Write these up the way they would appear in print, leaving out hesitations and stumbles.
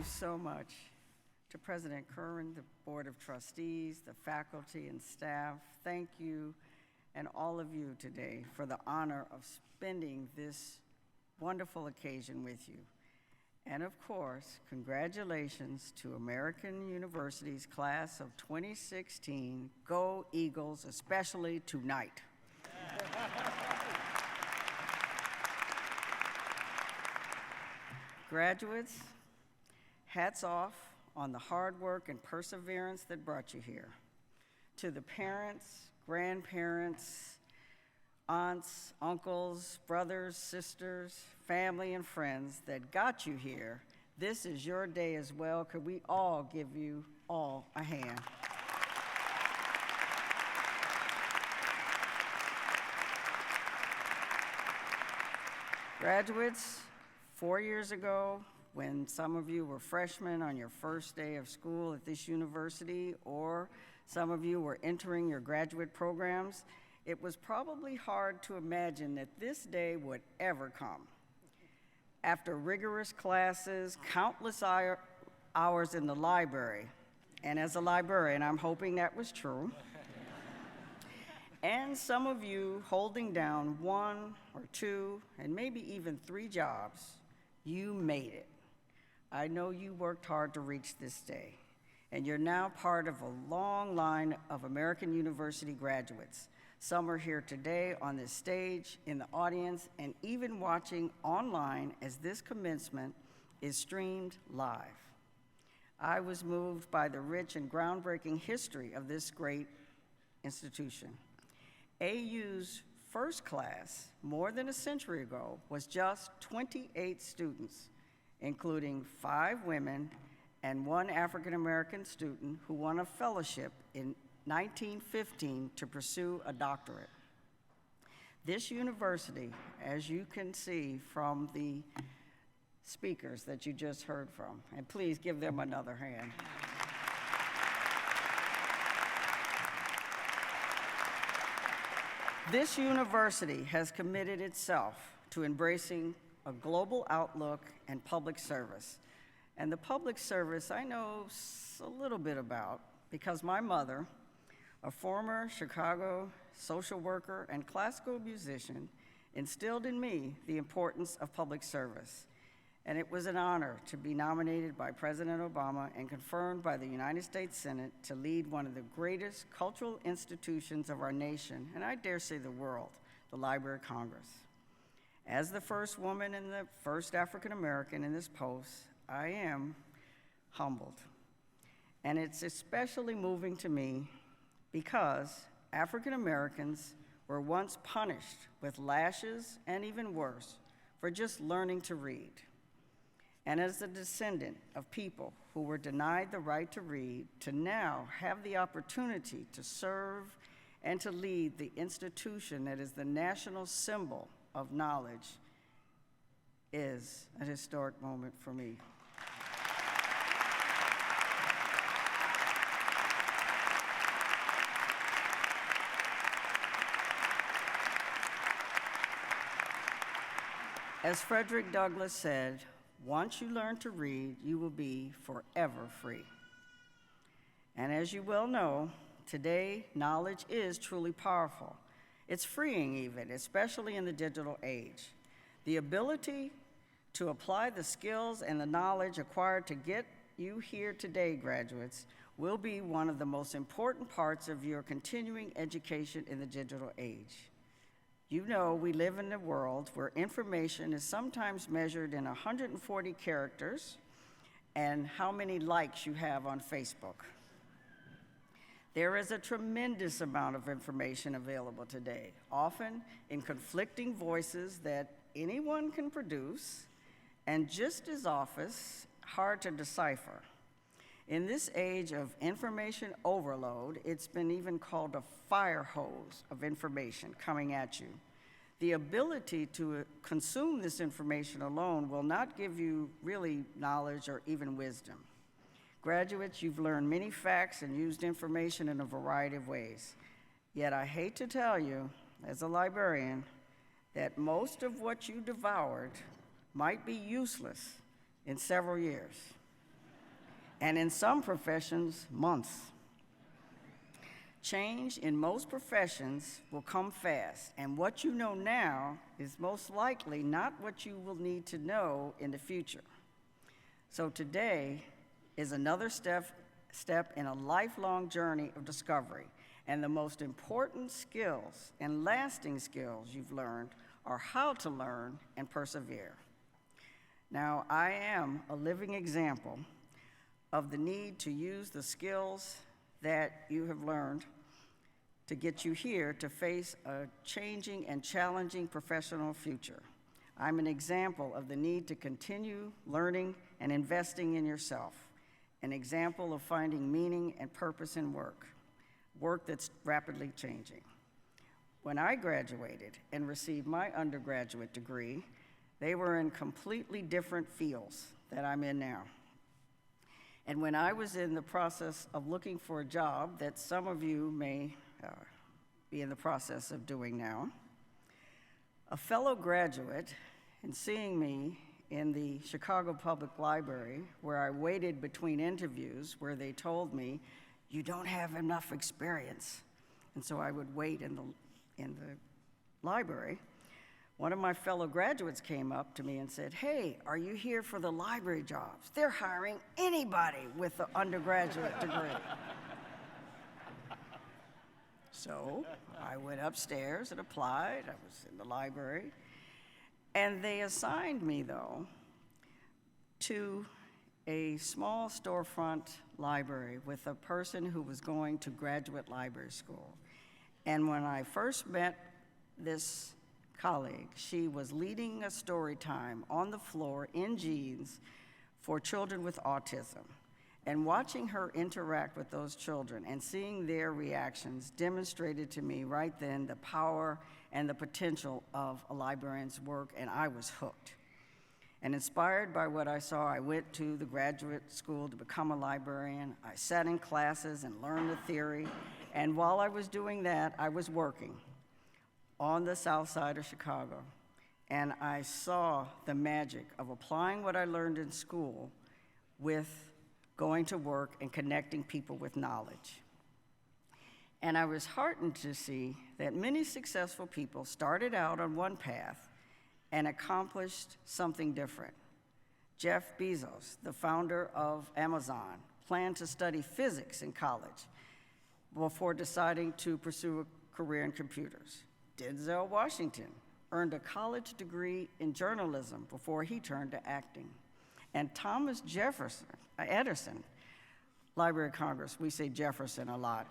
so much to President Curran, the Board of Trustees, the faculty and staff. Thank you and all of you today for the honor of spending this wonderful occasion with you. And of course, congratulations to American University's class of 2016. Go Eagles, especially tonight. Graduates, hats off on the hard work and perseverance that brought you here. To the parents, grandparents, aunts, uncles, brothers, sisters, family, and friends that got you here, this is your day as well. Could we all give you all a hand? Graduates, 4 years ago, when some of you were freshmen on your first day of school at this university, or some of you were entering your graduate programs, it was probably hard to imagine that this day would ever come. After rigorous classes, countless hours in the library, and as a librarian, I'm hoping that was true, and some of you holding down 1 or 2 and maybe even 3 jobs, you made it. I know you worked hard to reach this day, and you're now part of a long line of American University graduates. Some are here today on this stage, in the audience, and even watching online as this commencement is streamed live. I was moved by the rich and groundbreaking history of this great institution. AU's first class, more than a century ago, was just 28 students, including 5 women and 1 African-American student who won a fellowship in 1915 to pursue a doctorate. This university, as you can see from the speakers that you just heard from, and please give them another hand. This university has committed itself to embracing a global outlook and public service. And the public service I know a little bit about because my mother, a former Chicago social worker and classical musician, instilled in me the importance of public service. And it was an honor to be nominated by President Obama and confirmed by the United States Senate to lead one of the greatest cultural institutions of our nation, and I dare say the world, the Library of Congress. As the first woman and the first African American in this post, I am humbled. And it's especially moving to me because African Americans were once punished with lashes and even worse for just learning to read. And as a descendant of people who were denied the right to read, to now have the opportunity to serve and to lead the institution that is the national symbol of knowledge is a historic moment for me. As Frederick Douglass said, once you learn to read, you will be forever free. And as you well know, today, knowledge is truly powerful. It's freeing even, especially in the digital age. The ability to apply the skills and the knowledge acquired to get you here today, graduates, will be one of the most important parts of your continuing education in the digital age. You know we live in a world where information is sometimes measured in 140 characters and how many likes you have on Facebook. There is a tremendous amount of information available today, often in conflicting voices that anyone can produce, and just as often, hard to decipher. In this age of information overload, it's been even called a fire hose of information coming at you. The ability to consume this information alone will not give you really knowledge or even wisdom. Graduates, you've learned many facts and used information in a variety of ways. Yet I hate to tell you, as a librarian, that most of what you devoured might be useless in several years. and in some professions, months. Change in most professions will come fast, and what you know now is most likely not what you will need to know in the future. So today is another step in a lifelong journey of discovery, and the most important skills and lasting skills you've learned are how to learn and persevere. Now, I am a living example of the need to use the skills that you have learned to get you here to face a changing and challenging professional future. I'm an example of the need to continue learning and investing in yourself, an example of finding meaning and purpose in work that's rapidly changing. When I graduated and received my undergraduate degree, they were in completely different fields that I'm in now. And when I was in the process of looking for a job that some of you may be in the process of doing now, a fellow graduate, in seeing me in the Chicago Public Library, where I waited between interviews, where they told me, "You don't have enough experience." And so I would wait in the library. One of my fellow graduates came up to me and said, "Hey, are you here for the library jobs? They're hiring anybody with an undergraduate degree." So I went upstairs and applied. I was in the library. And they assigned me, though, to a small storefront library with a person who was going to graduate library school. And when I first met this colleague, she was leading a story time on the floor in jeans for children with autism. And watching her interact with those children and seeing their reactions demonstrated to me right then the power and the potential of a librarian's work, and I was hooked. And inspired by what I saw, I went to the graduate school to become a librarian. I sat in classes and learned the theory, and while I was doing that, I was working on the south side of Chicago, and I saw the magic of applying what I learned in school with going to work and connecting people with knowledge. And I was heartened to see that many successful people started out on one path and accomplished something different. Jeff Bezos, the founder of Amazon, planned to study physics in college before deciding to pursue a career in computers. Denzel Washington earned a college degree in journalism before he turned to acting. And Thomas Edison, Library of Congress, we say Jefferson a lot.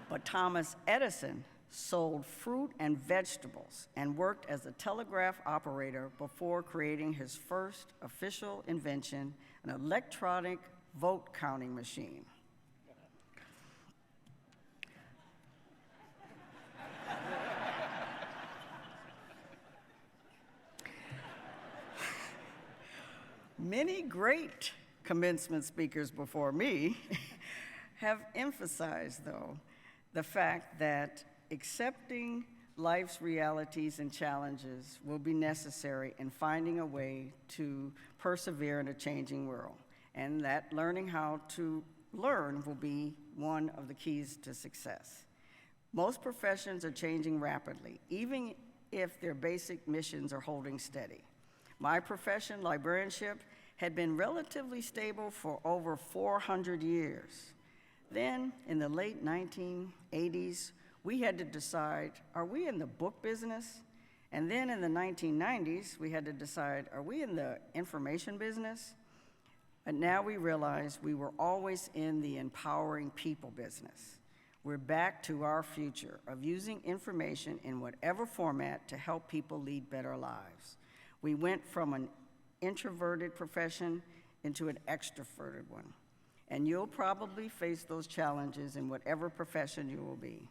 But Thomas Edison sold fruit and vegetables and worked as a telegraph operator before creating his first official invention, an electronic vote counting machine. Many great commencement speakers before me have emphasized, though, the fact that accepting life's realities and challenges will be necessary in finding a way to persevere in a changing world, and that learning how to learn will be one of the keys to success. Most professions are changing rapidly, even if their basic missions are holding steady. My profession, librarianship, had been relatively stable for over 400 years. Then, in the late 1980s, we had to decide, are we in the book business? And then in the 1990s, we had to decide, are we in the information business? And now we realize we were always in the empowering people business. We're back to our future of using information in whatever format to help people lead better lives. We went from an introverted profession into an extroverted one. And you'll probably face those challenges in whatever profession you will be.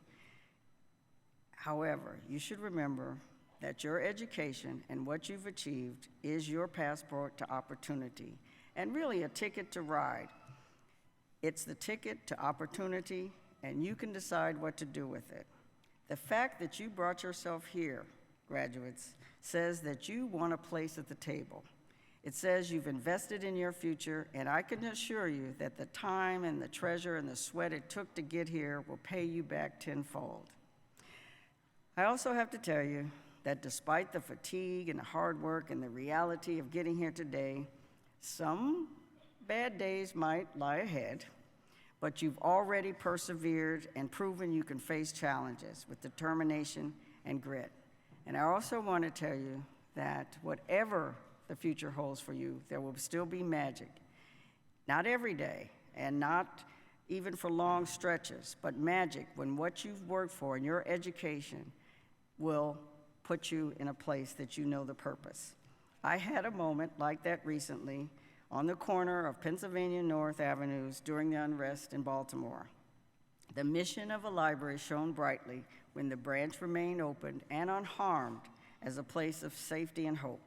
However, you should remember that your education and what you've achieved is your passport to opportunity, and really a ticket to ride. It's the ticket to opportunity, and you can decide what to do with it. The fact that you brought yourself here, graduates, says that you want a place at the table. It says you've invested in your future, and I can assure you that the time and the treasure and the sweat it took to get here will pay you back tenfold. I also have to tell you that despite the fatigue and the hard work and the reality of getting here today, some bad days might lie ahead, but you've already persevered and proven you can face challenges with determination and grit. And I also want to tell you that whatever the future holds for you, there will still be magic. Not every day, and not even for long stretches, but magic when what you've worked for in your education will put you in a place that you know the purpose. I had a moment like that recently on the corner of Pennsylvania North Avenues during the unrest in Baltimore. The mission of a library shone brightly when the branch remained open and unharmed as a place of safety and hope.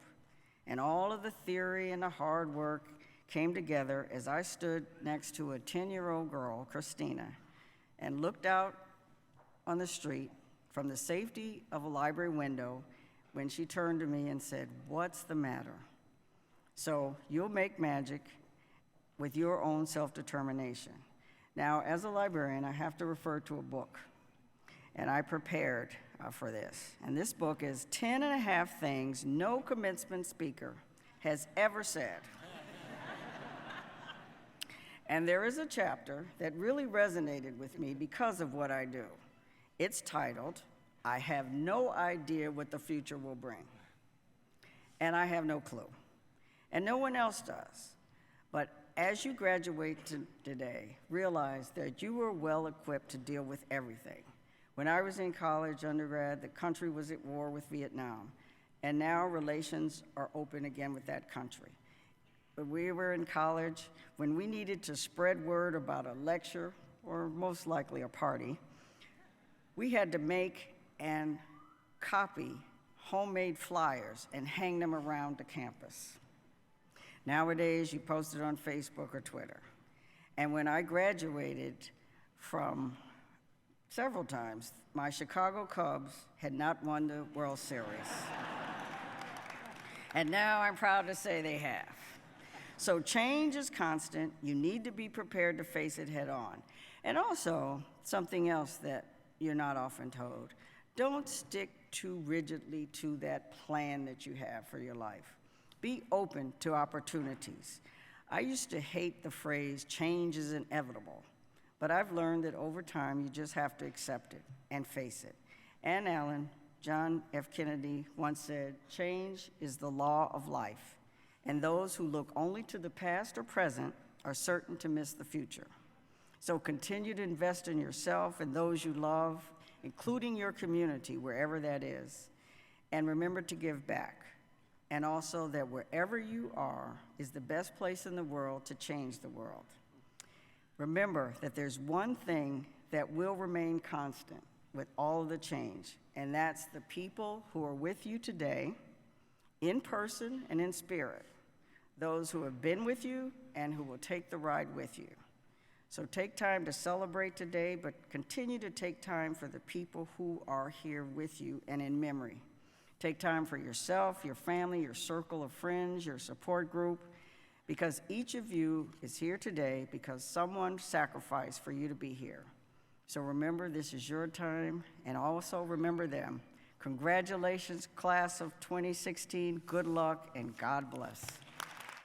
And all of the theory and the hard work came together as I stood next to a 10-year-old girl, Christina, and looked out on the street from the safety of a library window when she turned to me and said, "What's the matter?" So you'll make magic with your own self-determination. Now, as a librarian, I have to refer to a book, and I prepared for this. And this book is 10 and a half things no commencement speaker has ever said. And there is a chapter that really resonated with me because of what I do. It's titled, "I Have No Idea What the Future Will Bring." And I have no clue. And no one else does. But as you graduate today, realize that you are well equipped to deal with everything. When I was in college, undergrad, the country was at war with Vietnam, and now relations are open again with that country. But we were in college, when we needed to spread word about a lecture, or most likely a party, we had to make and copy homemade flyers and hang them around the campus. Nowadays, you post it on Facebook or Twitter. And when I graduated from several times, my Chicago Cubs had not won the World Series. And now I'm proud to say they have. So change is constant. You need to be prepared to face it head on. And also, something else that you're not often told, don't stick too rigidly to that plan that you have for your life. Be open to opportunities. I used to hate the phrase, change is inevitable. But I've learned that over time, you just have to accept it and face it. And John F. Kennedy once said, change is the law of life, and those who look only to the past or present are certain to miss the future. So continue to invest in yourself and those you love, including your community, wherever that is. And remember to give back. And also that wherever you are is the best place in the world to change the world. Remember that there's one thing that will remain constant with all of the change, and that's the people who are with you today, in person and in spirit, those who have been with you and who will take the ride with you. So take time to celebrate today, but continue to take time for the people who are here with you and in memory. Take time for yourself, your family, your circle of friends, your support group, because each of you is here today because someone sacrificed for you to be here. So remember, this is your time, and also remember them. Congratulations, class of 2016. Good luck, and God bless.